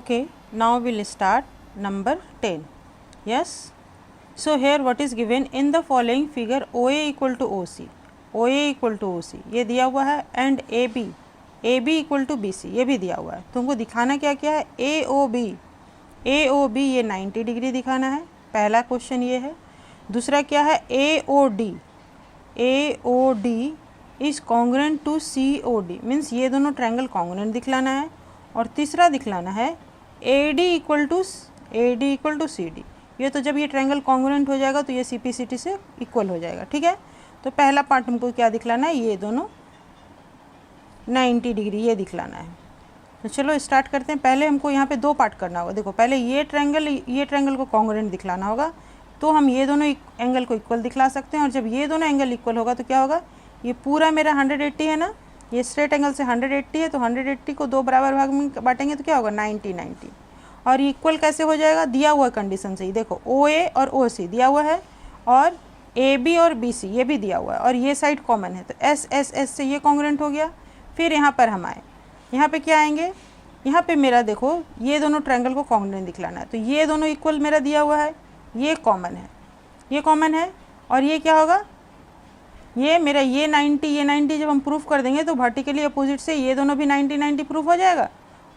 Okay, now we'll start number 10. Yes. So here what is given in the following figure OA equal to OC, OA equal to OC ये दिया हुआ है and AB equal to BC ये भी दिया हुआ है। तुमको दिखाना क्या क्या है, AOB ये 90 डिग्री दिखाना है, पहला क्वेश्चन ये है। दूसरा क्या है, AOD is congruent to COD means ये दोनों ट्रायंगल कॉन्ग्रुएंट दिखलाना है। और तीसरा दिखलाना है AD इक्वल टू CD। ये तो जब ये ट्रायंगल कॉन्ग्रुएंट हो जाएगा तो ये CPCT से इक्वल हो जाएगा, ठीक है। तो पहला पार्ट हमको क्या दिखलाना है, ये दोनों 90 डिग्री ये दिखलाना है। तो चलो स्टार्ट करते हैं। पहले हमको यहाँ पे दो पार्ट करना होगा। देखो पहले ये ट्रायंगल को कॉन्ग्रुएंट दिखलाना होगा, तो हम ये दोनों एंगल को इक्वल दिखला सकते हैं। और जब ये दोनों एंगल इक्वल होगा तो क्या होगा, ये पूरा मेरा 180 है ना, ये स्ट्रेट एंगल से 180 है, तो 180 को दो बराबर भाग में बांटेंगे तो क्या होगा 90। और ये इक्वल कैसे हो जाएगा, दिया हुआ कंडीशन से ही। देखो OA और OC दिया हुआ है और AB और BC ये भी दिया हुआ है और ये साइड कॉमन है, तो S से ये कॉन्ग्रुएंट हो गया। फिर यहाँ पर हम आए, यहाँ पे क्या आएंगे, यहाँ पे मेरा देखो ये दोनों ट्रायंगल को कॉन्ग्रुएंट दिखलाना है, तो ये दोनों इक्वल मेरा दिया हुआ है, ये कॉमन है और ये क्या होगा, ये मेरा ये 90 जब हम प्रूफ कर देंगे तो वर्टिकली अपोजिट से ये दोनों भी 90 प्रूफ हो जाएगा।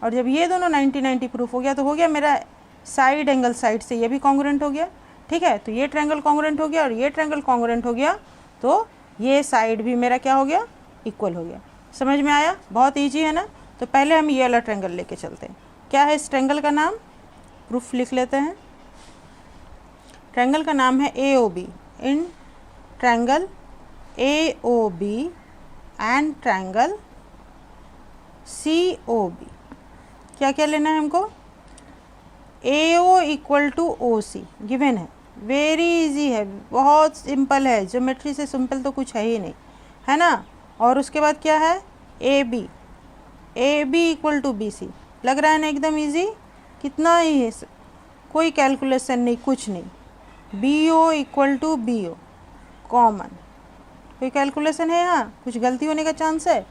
और जब ये दोनों 90 प्रूफ हो गया तो हो गया मेरा साइड एंगल साइड से ये भी कॉन्ग्रुएंट हो गया, ठीक है। तो ये ट्रायंगल कॉन्ग्रुएंट हो गया और ये ट्रायंगल कॉन्ग्रुएंट हो गया, तो ये साइड भी मेरा क्या हो गया, इक्वल हो गया। समझ में आया, बहुत ईजी है ना। तो पहले हम ये वाला ट्रायंगल लेके चलते हैं। क्या है इस ट्रायंगल का नाम, प्रूफ लिख लेते हैं। ट्रायंगल का नाम है AOB। In triangle AOB and triangle COB क्या क्या लेना है हमको, AO equal to OC given है, वेरी इजी है, बहुत सिंपल है, ज्योमेट्री से सिंपल तो कुछ है ही नहीं, है ना। और उसके बाद क्या है AB इक्वल टू BC, लग रहा है ना एकदम इजी, कितना ही है, कोई कैलकुलेशन नहीं, कुछ नहीं। BO equal to BO common, कोई कैलकुलेशन है यहाँ, कुछ गलती होने का चांस है।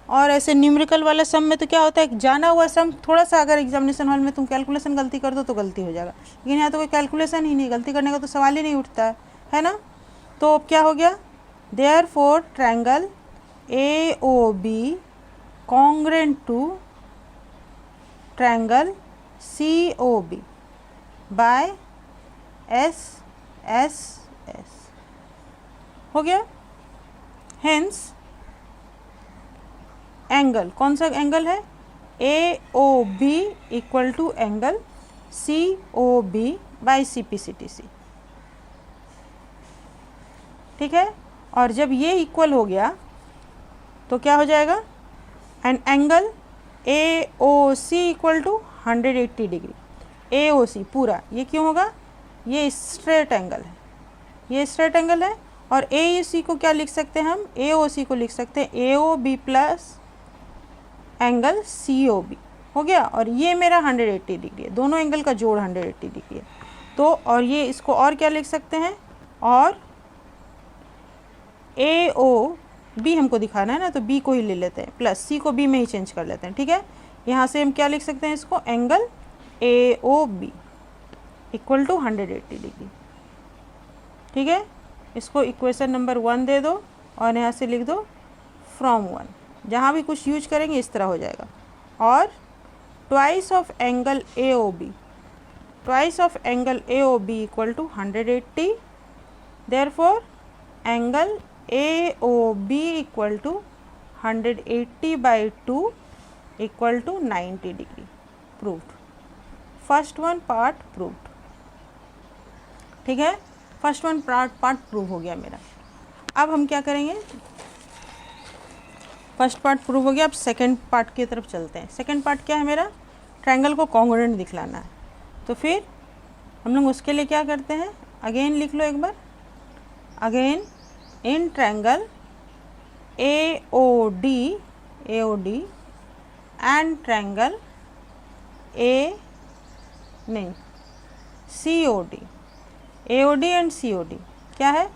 और ऐसे न्यूमेरिकल वाले सम में तो क्या होता है, जाना हुआ सम थोड़ा सा अगर एग्जामिनेशन हॉल में तुम कैलकुलेशन गलती कर दो तो गलती हो जाएगा, लेकिन यहाँ तो कोई कैलकुलेशन ही नहीं, गलती करने का तो सवाल ही नहीं उठता है ना। तो अब क्या हो गया, therefore triangle AOB congruent to triangle COB by S हो गया। हेंस एंगल, कौन सा एंगल है, AOB equal to angle COB by CPCTC, ठीक है। और जब ये इक्वल हो गया तो क्या हो जाएगा, and angle AOC equal to 180 degree, AOC पूरा ये क्यों होगा, ये स्ट्रेट एंगल है, ये स्ट्रेट एंगल है। और AOC को क्या लिख सकते हैं हम, AOC को लिख सकते हैं AOB प्लस एंगल COB हो गया। और ये मेरा 180 डिग्री है, दोनों एंगल का जोड़ 180 डिग्री है। तो और ये इसको और क्या लिख सकते हैं, और AOB हमको दिखाना है ना, तो B को ही ले लेते हैं, प्लस C को B में ही चेंज कर लेते हैं, ठीक है। यहाँ से हम क्या लिख सकते हैं इसको, angle AOB equal to 180 degree, ठीक है। इसको इक्वेशन नंबर 1 दे दो और यहाँ से लिख दो फ्रॉम 1, जहाँ भी कुछ यूज करेंगे इस तरह हो जाएगा। और twice of angle AOB equal to 180, therefore angle AOB equal to 180 by 2 equal to 90 degree, proved. First one part proved, ठीक है। फर्स्ट वन पार्ट प्रूव हो गया मेरा। अब हम क्या करेंगे, फर्स्ट पार्ट प्रूव हो गया, अब सेकंड पार्ट की तरफ चलते हैं। सेकंड पार्ट क्या है मेरा, ट्रायंगल को कॉन्ग्रुएंट दिखलाना है। तो फिर हम लोग उसके लिए क्या करते हैं, अगेन लिख लो एक बार, again in triangle AOD and triangle AOD and COD क्या है,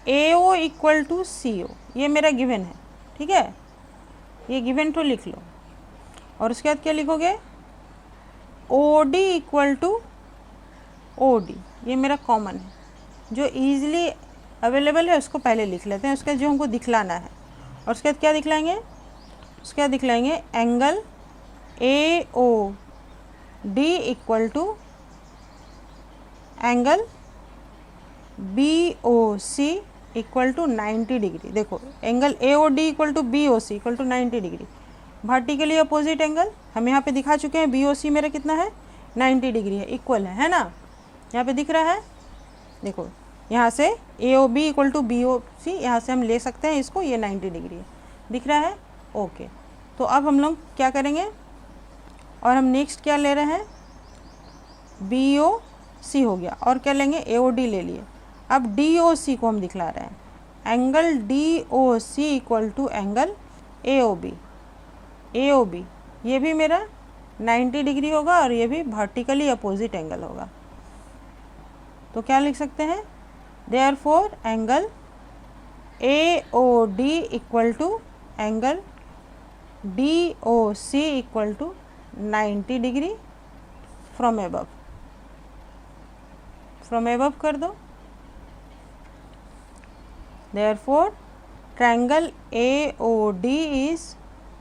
AO इक्वल टू CO, ये मेरा गिवन है, ठीक है, ये गिवन तो लिख लो। और उसके बाद क्या लिखोगे, O D equal to O D, ये मेरा कॉमन है, जो ईजिली अवेलेबल है उसको पहले लिख लेते हैं, उसके जो हमको दिखलाना है। और उसके बाद क्या दिखलाएंगे, उसके बाद दिखलाएंगे angle A O D equal to angle B O C equal to 90 degree. देखो angle A O D equal to B O C equal to 90 degree, vertically opposite angle हम यहाँ पे दिखा चुके हैं। बी ओ सी मेरा कितना है, 90 डिग्री है, इक्वल है ना, यहाँ पे दिख रहा है। देखो यहाँ से A O B equal to B O C, यहाँ से हम ले सकते हैं इसको, ये 90 डिग्री है, दिख रहा है। ओके, तो अब हम लोग क्या करेंगे, और हम नेक्स्ट क्या ले रहे हैं, बी ओ सी हो गया, और क्या लेंगे, ए ओ डी ले लिए। अब डी ओ सी को हम दिखला रहे हैं, angle D O C equal to angle A O B. A O B ये भी मेरा 90 डिग्री होगा और ये भी वर्टिकली अपोजिट एंगल होगा। तो क्या लिख सकते हैं, therefore angle A O D equal to angle D O C equal to 90 degree from above. From above कर दो, therefore triangle A O D is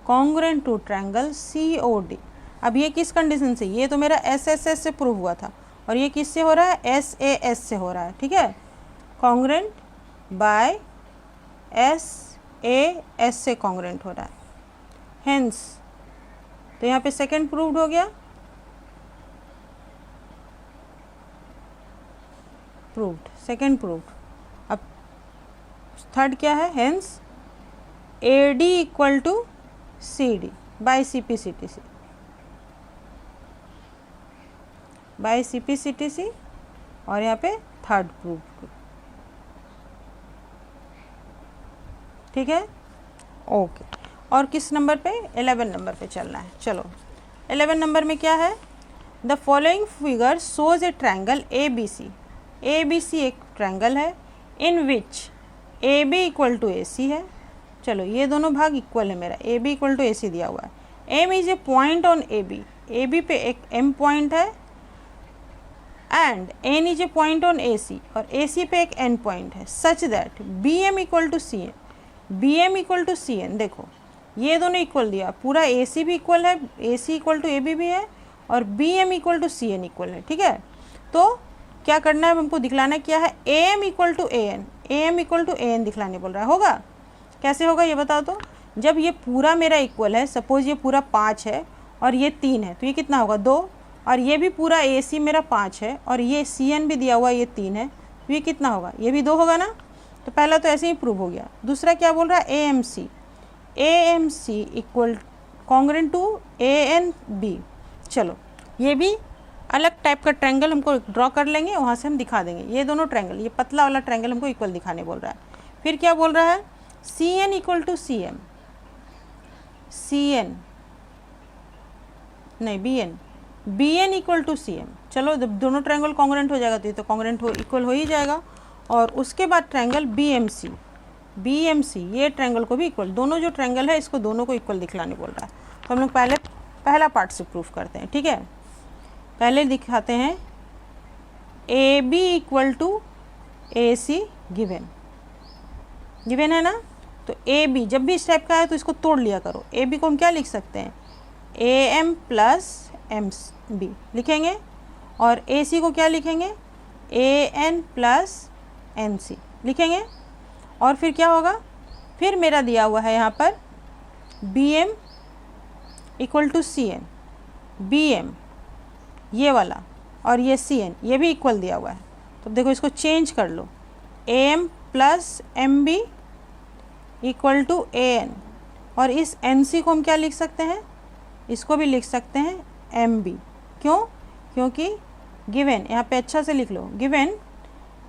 congruent to triangle C O D. अब ये किस कंडीशन से, ये तो मेरा S S S से प्रूव हुआ था, और ये किससे हो रहा है, एस ए एस से हो रहा है, ठीक है, congruent by S A S से कॉन्ग्रुएंट हो रहा है, हेंस। तो यहाँ पे सेकंड प्रूव्ड हो गया, प्रूव्ड, सेकंड प्रूव्ड। अब थर्ड क्या है, hence A D equal to C D by C P C T C, by C P C T C, और यहाँ पे थर्ड प्रूव्ड, ठीक है। ओके, और किस नंबर पे, 11 नंबर पे चलना है। चलो 11 नंबर में क्या है, the following figure shows a triangle A B C. A B C एक ट्रायंगल है, in which A B equal to A C है। चलो ये दोनों भाग इक्वल है, मेरा A B equal to A C दिया हुआ है। M is a point on A B, A B पे एक एम पॉइंट है, and N is a point on A C, और ए सी पे एक एन पॉइंट है, such that B M equal to C N, B M equal to C N. देखो ये दोनों इक्वल दिया, पूरा ए सी भी इक्वल है, A C equal to A B भी है, और B M equal to C N equal है, ठीक है। तो क्या करना है, हमको दिखलाना क्या है, A M equal to A N, A M equal to A N दिखलाने बोल रहा है। होगा, कैसे होगा ये बताओ तो। जब ये पूरा मेरा इक्वल है, सपोज ये पूरा 5 है और ये 3 है, तो ये कितना होगा, 2, और ये भी पूरा ए सी मेरा 5 है, और ये सी एन भी दिया हुआ ये 3 है, तो ये कितना होगा, ये भी 2 होगा ना। तो पहला तो ऐसे ही प्रूव हो गया। दूसरा क्या बोल रहा है, A M C, A M C equal congruent to A N B. चलो ये भी अलग टाइप का ट्रायंगल हमको ड्रॉ कर लेंगे, वहाँ से हम दिखा देंगे। ये दोनों ट्रायंगल, ये पतला वाला ट्रायंगल हमको इक्वल दिखाने बोल रहा है। फिर क्या बोल रहा है, C N equal to C M, C N नहीं B N, B N equal to C M. चलो जब दोनों ट्रायंगल कॉन्ग्रुएंट हो जाएगा तो ये तो कॉन्ग्रुएंट हो, इक्वल हो ही जाएगा। और उसके बाद triangle B M C, B M C ये ट्रायंगल को भी इक्वल, दोनों जो ट्रायंगल है इसको दोनों को इक्वल दिखलाने बोल रहा है। तो हम लोग पहले पहला पार्ट से प्रूफ करते हैं, ठीक है। पहले दिखाते हैं A B equal to A C given, given है ना। तो ए बी जब भी इस टाइप का है तो इसको तोड़ लिया करो। ए बी को हम क्या लिख सकते हैं, A M plus M B लिखेंगे, और ए सी को क्या लिखेंगे, A N plus N C लिखेंगे। और फिर क्या होगा, फिर मेरा दिया हुआ है यहाँ पर B M equal to C N, B M ये वाला और ये सी एन ये भी इक्वल दिया हुआ है। तो देखो इसको चेंज कर लो, A M plus M B equal to A N, और इस एन सी को हम क्या लिख सकते हैं, इसको भी लिख सकते हैं एम बी। क्यों, क्योंकि गिवन, यहाँ पे अच्छा से लिख लो, given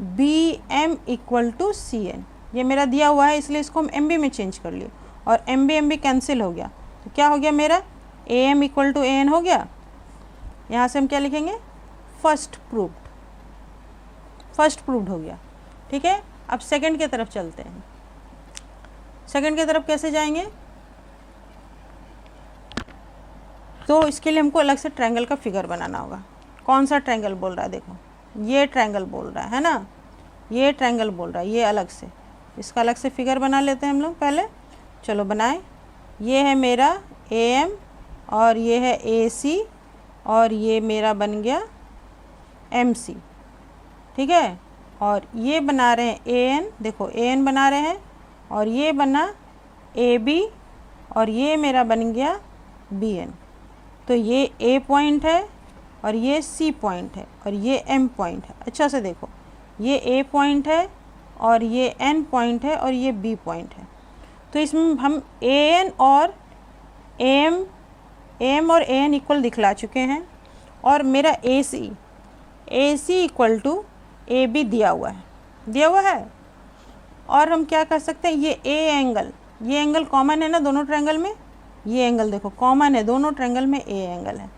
B M equal to C N, ये मेरा दिया हुआ है इसलिए इसको हम एम बी में चेंज कर लिए, और एम बी कैंसिल हो गया। तो क्या हो गया मेरा, A M equal to A N हो गया। यहाँ से हम क्या लिखेंगे, फर्स्ट प्रूव्ड, फर्स्ट प्रूव्ड हो गया, ठीक है। अब सेकंड की तरफ चलते हैं। सेकंड की तरफ कैसे जाएंगे, तो इसके लिए हमको अलग से ट्रायंगल का फिगर बनाना होगा। कौन सा ट्रायंगल बोल रहा है, देखो ये ट्रायंगल बोल रहा है ना, ये ट्रायंगल बोल रहा है, ये अलग से, इसका अलग से फिगर बना लेते हैं हम लोग पहले। चलो बनाएं। ये है मेरा AM और ये है AC और ये मेरा बन गया MC, ठीक है। और ये बना रहे हैं AN, देखो AN बना रहे हैं, और ये बना AB और ये मेरा बन गया BN। तो ये A पॉइंट है और ये C पॉइंट है और ये M पॉइंट है। अच्छा से देखो, ये A पॉइंट है और ये N पॉइंट है और ये B पॉइंट है। तो इसमें हम AN और AM और AN इक्वल दिखला चुके हैं, और मेरा AC इक्वल टू AB दिया हुआ है। और हम क्या कर सकते हैं, ये ये एंगल कॉमन है ना दोनों ट्रायंगल में, ये एंगल देखो कॉमन है दोनों ट्रायंगल में, A एंगल है।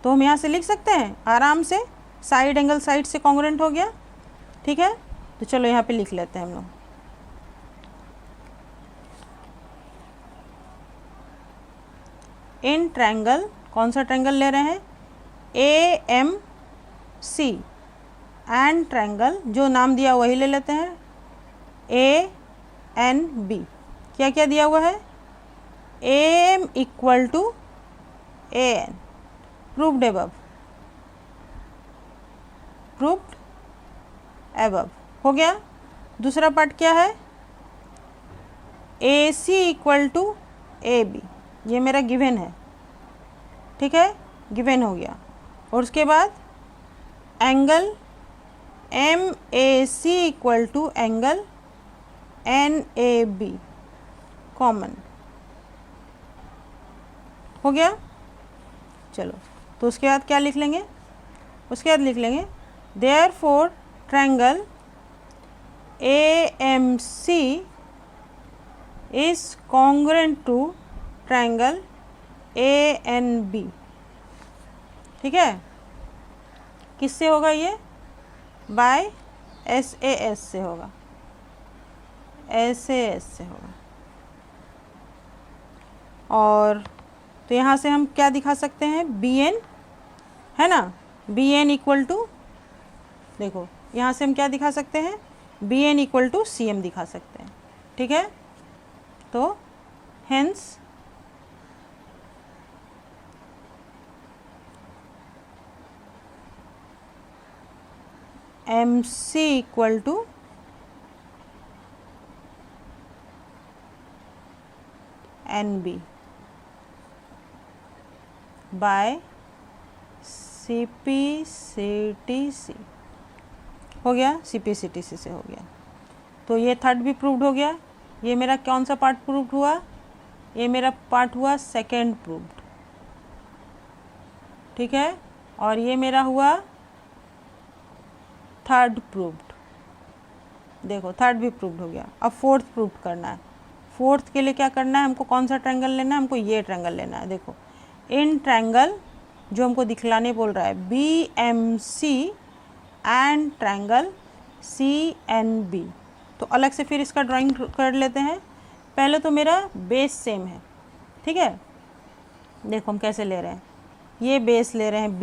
तो हम यहाँ से लिख सकते हैं आराम से, साइड एंगल साइड से कॉन्ग्रुएंट हो गया, ठीक है। तो चलो यहाँ पे लिख लेते हैं हम लोग। इन ट्रायंगल, कौन सा ट्रायंगल ले रहे हैं, AMC एंड ट्रायंगल, जो नाम दिया वही ले लेते हैं, ANB। क्या क्या दिया हुआ है, AM equal to AN, proved above हो गया। दूसरा पार्ट क्या है, AC इक्वल टू AB, ये मेरा गिवन है, ठीक है, गिवन हो गया। और उसके बाद angle MAC equal to angle NAB common हो गया। चलो तो उसके बाद क्या लिख लेंगे, उसके बाद लिख लेंगे therefore triangle AMC is congruent to triangle ANB, ठीक है। किससे होगा ये, बाय SAS से होगा, SAS से होगा। और तो यहाँ से हम क्या दिखा सकते हैं, BN है ना, BN इक्वल टू, देखो यहाँ से हम क्या दिखा सकते हैं, BN इक्वल टू CM दिखा सकते हैं, ठीक है। तो hence MC equal to NB by CPCTC हो गया, CPCTC से हो गया। तो ये थर्ड भी प्रूव्ड हो गया। ये मेरा कौन सा पार्ट प्रूव्ड हुआ, ये मेरा पार्ट हुआ सेकेंड प्रूव्ड, ठीक है। और ये मेरा हुआ थर्ड प्रूव्ड, देखो थर्ड भी प्रूव्ड हो गया। अब फोर्थ प्रूव्ड करना है। फोर्थ के लिए क्या करना है, हमको कौन सा ट्रायंगल लेना है, हमको ये ट्रायंगल लेना है। देखो इन ट्रायंगल जो हमको दिखलाने बोल रहा है, BMC एंड ट्रायंगल CNB। तो अलग से फिर इसका ड्राइंग कर लेते हैं। पहले तो मेरा बेस सेम है, ठीक है। देखो हम कैसे ले रहे हैं, ये बेस ले रहे हैं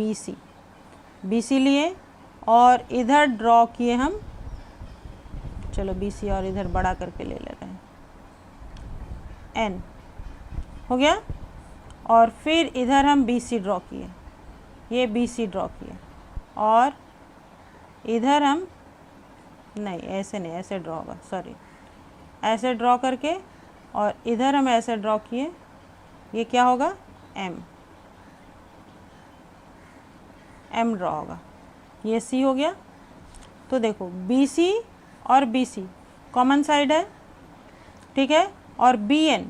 BC लिए, और इधर ड्रॉ किए हम, चलो BC और इधर बड़ा करके ले रहे हैं N हो गया। और फिर इधर हम BC ड्रॉ किए, ये BC ड्रॉ किए, और इधर हम नहीं, ऐसे नहीं, ऐसे ड्रॉ होगा, सॉरी, ऐसे ड्रॉ करके, और इधर हम ऐसे ड्रॉ किए, ये क्या होगा, M ड्रॉ होगा, ये C हो गया। तो देखो BC और BC कॉमन साइड है, ठीक है। और BN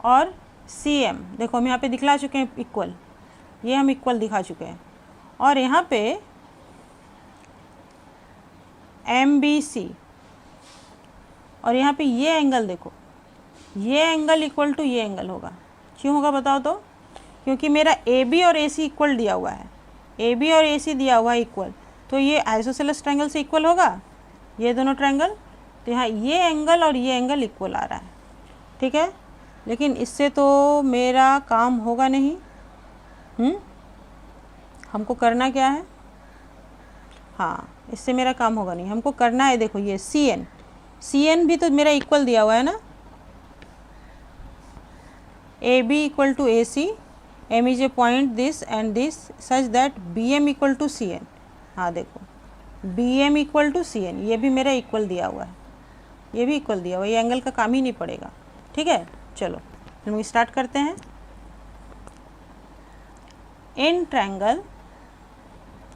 और CM, देखो हम यहाँ पे दिखला चुके हैं इक्वल, ये हम इक्वल दिखा चुके हैं। और यहाँ पे MBC, और यहाँ पे ये एंगल देखो, ये एंगल इक्वल टू ये एंगल होगा। क्यों होगा बताओ तो, क्योंकि मेरा AB और AC इक्वल दिया हुआ है, AB और AC दिया हुआ है इक्वल, तो ये आइसोसेलेस ट्रायंगल से इक्वल होगा, ये दोनों ट्रायंगल। तो यहाँ ये एंगल और ये एंगल इक्वल आ रहा है, ठीक है। लेकिन इससे तो मेरा काम होगा नहीं। हमको करना क्या है? हाँ, इससे मेरा काम होगा नहीं, हमको करना है, देखो ये सी एन भी तो मेरा इक्वल दिया हुआ है ना, A B equal to A C, M is a point this and this such that B M equal to C N. हाँ देखो, B M equal to C N, ये भी मेरा इक्वल दिया हुआ है, ये भी इक्वल दिया हुआ है, ये एंगल का काम ही नहीं पड़ेगा। ठीक है, चलो हम स्टार्ट करते हैं। इन ट्रायंगल,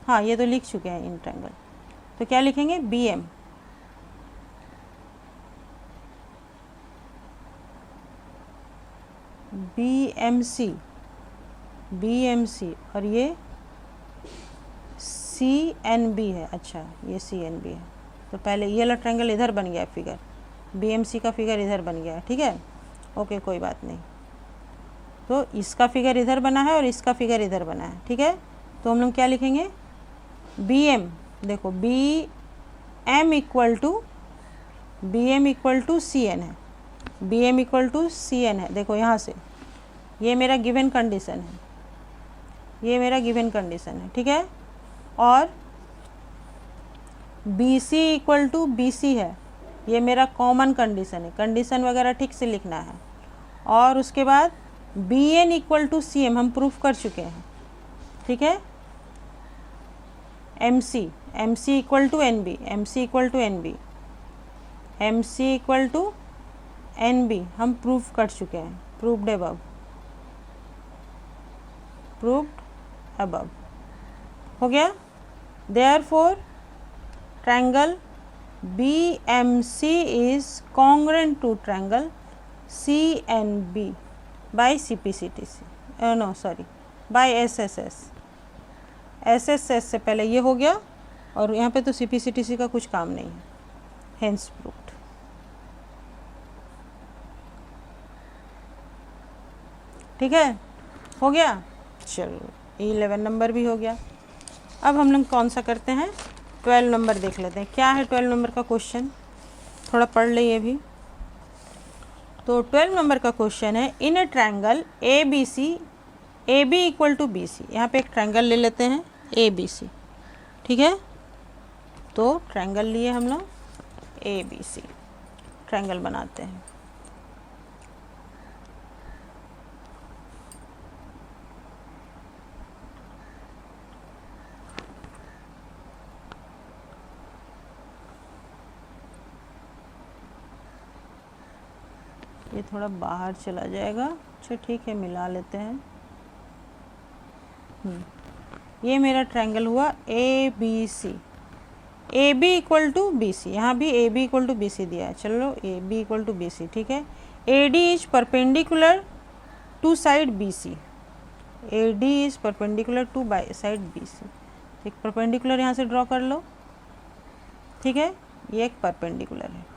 हाँ ये तो लिख चुके हैं इन ट्रायंगल, तो क्या लिखेंगे? B M, B M C और ये सी एन बी है। अच्छा, ये सी एन बी है, तो पहले ये वाला ट्रायंगल इधर बन गया फिगर, बी एम सी का फिगर इधर बन गया है। ठीक है, ओके कोई बात नहीं। तो इसका फिगर इधर बना है और इसका फिगर इधर बना है। ठीक है, तो हम लोग क्या लिखेंगे? बी एम, देखो B M equal to C N है, B M equal to C N है। देखो यहाँ से ये मेरा गिवन कंडीशन है, ये मेरा गिवन कंडीशन है। ठीक है, और B C equal to B C है, ये मेरा कॉमन कंडीशन है, कंडीशन वगैरह ठीक से लिखना है। और उसके बाद B N equal to C M हम प्रूफ कर चुके हैं। ठीक है, M C equal to N B, M C equal to N B, M C equal to N B हम प्रूफ कर चुके हैं, प्रूव्ड अबव हो गया। Therefore triangle B M C is congruent to triangle C N B by C P C T C, no sorry by S S S से पहले ये हो गया, और यहाँ पे तो सी पी सी टी सी का कुछ काम नहीं है, हेंस प्रूव्ड। ठीक है, हो गया। चलो 11 नंबर भी हो गया। अब हम लोग कौन सा करते हैं? 12 नंबर देख लेते हैं। क्या है 12 नंबर का क्वेश्चन, थोड़ा पढ़ ले ये भी। तो 12 नंबर का क्वेश्चन है, in a triangle A B C, A B equal to B C. यहाँ पे एक ट्रायंगल ले लेते हैं ए बी सी। ठीक है, तो ट्रायंगल लिए हम लोग ए बी सी, ट्रायंगल बनाते हैं। ये थोड़ा बाहर चला जाएगा, अच्छा ठीक है मिला लेते हैं। ये मेरा ट्रायंगल हुआ A B C, A B equal to B C, यहाँ भी A B equal to B C दिया है। चलो A B equal to B C, ठीक है। A D is perpendicular to side B C, A D is perpendicular to by side B C. एक perpendicular यहाँ से ड्रॉ कर लो, ठीक है, ये एक परपेंडिकुलर है।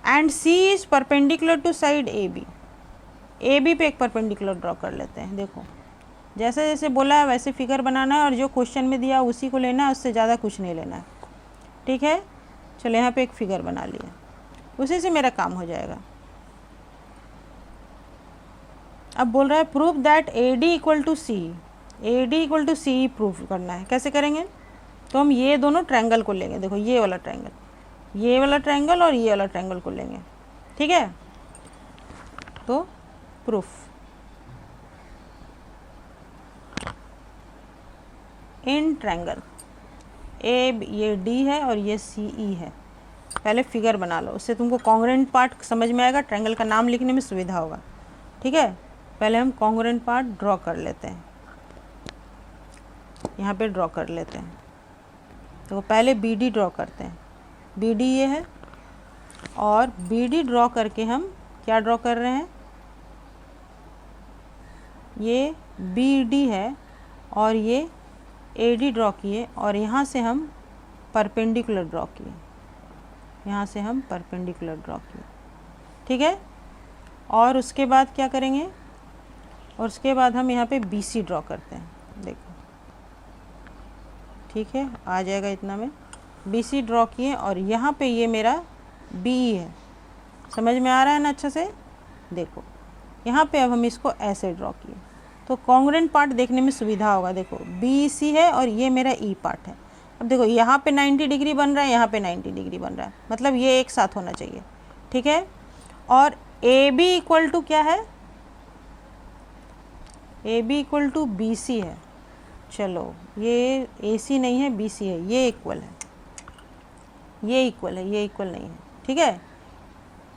And C is perpendicular to side A B पे एक परपेंडिकुलर ड्रॉ कर लेते हैं। देखो जैसे जैसे बोला है वैसे फिगर बनाना है, और जो क्वेश्चन में दिया उसी को लेना है, उससे ज़्यादा कुछ नहीं लेना है। ठीक है, चलो यहाँ पे एक फिगर बना लिया, उसी से मेरा काम हो जाएगा। अब बोल रहा है proof that A D equal to C, A D equal to C proof करना है। कैसे करेंगे? तो हम ये दोनों ट्रायंगल को लेंगे, देखो ये वाला ट्रायंगल, ये वाला ट्रायंगल और ये वाला ट्रायंगल को लेंगे, ठीक है। तो प्रूफ इन ट्रायंगल ए, ये डी है और ये सी ई है। पहले फिगर बना लो, उससे तुमको कॉन्ग्रुएंट पार्ट समझ में आएगा, ट्रायंगल का नाम लिखने में सुविधा होगा। ठीक है, पहले हम कॉन्ग्रुएंट पार्ट ड्रॉ कर लेते हैं, यहाँ पे ड्रॉ कर लेते हैं। तो पहले बी डी ड्रॉ करते हैं, बी डी ये है, और बी डी ड्रॉ करके हम क्या ड्रॉ कर रहे हैं, ये बी डी है और ये ए डी ड्रॉ किए, और यहाँ से हम परपेंडिकुलर ड्रॉ किए, यहाँ से हम परपेंडिकुलर ड्रॉ किए, ठीक है। और उसके बाद क्या करेंगे, और उसके बाद हम यहाँ पे बी सी ड्रॉ करते हैं, देखो ठीक है, आ जाएगा इतना में। बी सी ड्रॉ किए और यहाँ पे ये मेरा बी है, समझ में आ रहा है ना अच्छे से। देखो यहाँ पे अब हम इसको ऐसे ड्रॉ किए तो कॉन्ग्रेंट पार्ट देखने में सुविधा होगा। देखो बी सी है और ये मेरा ई पार्ट है। अब देखो यहाँ पे 90 डिग्री बन रहा है, यहाँ पे 90 डिग्री बन रहा है, मतलब ये एक साथ होना चाहिए, ठीक है। और ए बी इक्वल टू क्या है, A B equal to B C है। चलो ये ए सी नहीं है, बी सी है, ये इक्वल है, ये इक्वल है, ये इक्वल नहीं है, ठीक है।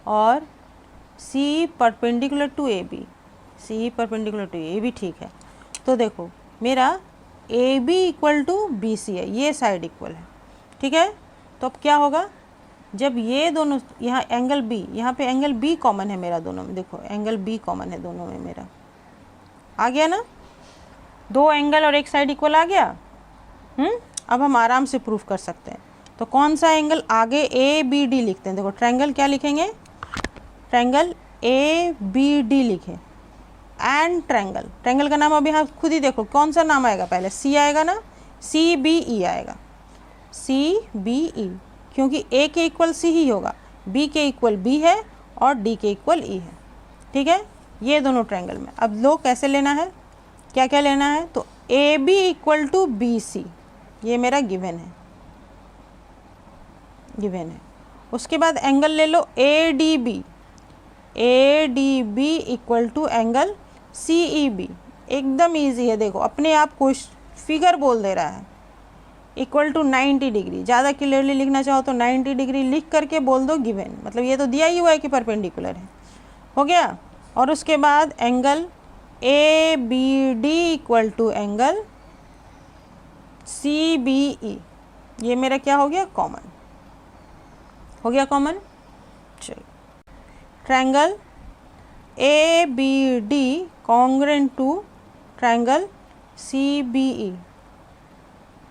और C perpendicular to A B, C perpendicular to A B, ठीक है। तो देखो मेरा A B equal to B C है, ये साइड इक्वल है, ठीक है। तो अब क्या होगा, जब ये दोनों यहाँ एंगल बी, यहाँ पे एंगल बी कॉमन है मेरा दोनों में, देखो एंगल बी कॉमन है दोनों में मेरा, आ गया ना, दो एंगल और एक साइड इक्वल आ गया। अब हम आराम से प्रूफ कर सकते हैं। तो कौन सा एंगल आगे ए बी डी लिखते हैं, देखो ट्रायंगल क्या लिखेंगे, ट्रायंगल ए बी डी लिखे एंड ट्रायंगल, ट्रायंगल का नाम अभी यहाँ खुद ही देखो कौन सा नाम आएगा, पहले सी आएगा ना, सी बी ई आएगा, सी बी ई, क्योंकि ए के इक्वल सी ही होगा, बी के इक्वल बी है और डी के इक्वल ई है, ठीक है। ये दोनों ट्रायंगल में अब लो कैसे लेना है, क्या क्या लेना है, तो A B equal to B C, ये मेरा गिवन है, गिवन है। उसके बाद एंगल ले लो A D B, A D B equal to angle C E B, एकदम इजी है, देखो अपने आप कुछ फिगर बोल दे रहा है, इक्वल टू 90 डिग्री, ज़्यादा क्लियरली लिखना चाहो तो 90 डिग्री लिख करके बोल दो गिवन, मतलब ये तो दिया ही हुआ है कि परपेंडिकुलर है, हो गया। और उसके बाद angle A B D equal to angle C B E, ये मेरा क्या हो गया, कॉमन हो गया, कॉमन। चलो triangle A B D congruent to triangle C B E,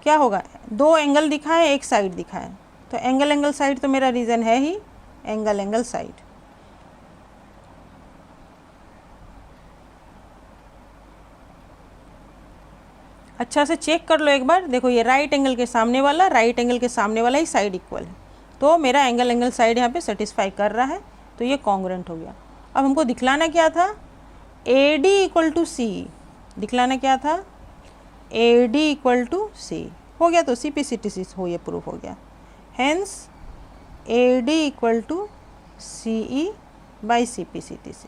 क्या होगा, दो एंगल दिखा है, एक साइड दिखा है, तो एंगल एंगल साइड तो मेरा रीज़न है ही, एंगल एंगल साइड। अच्छा से चेक कर लो एक बार, देखो ये राइट एंगल के सामने वाला, राइट एंगल के सामने वाला ही साइड इक्वल है, तो मेरा एंगल एंगल साइड यहाँ पे सेटिस्फाई कर रहा है, तो ये कॉन्ग्रेंट हो गया। अब हमको दिखलाना क्या था, ए डी इक्वल टू सी, दिखलाना क्या था, ए डी इक्वल टू सी, हो गया, तो सी पी सी टी सी हो, ये प्रूफ हो गया। Hence A D equal to C E by C P C T C.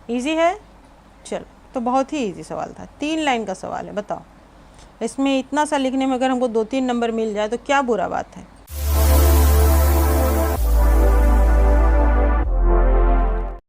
Easy है, चलो तो बहुत ही इजी सवाल था, 3 लाइन का सवाल है, बताओ इसमें इतना सा लिखने में अगर हमको 2-3 नंबर मिल जाए तो क्या बुरा बात है।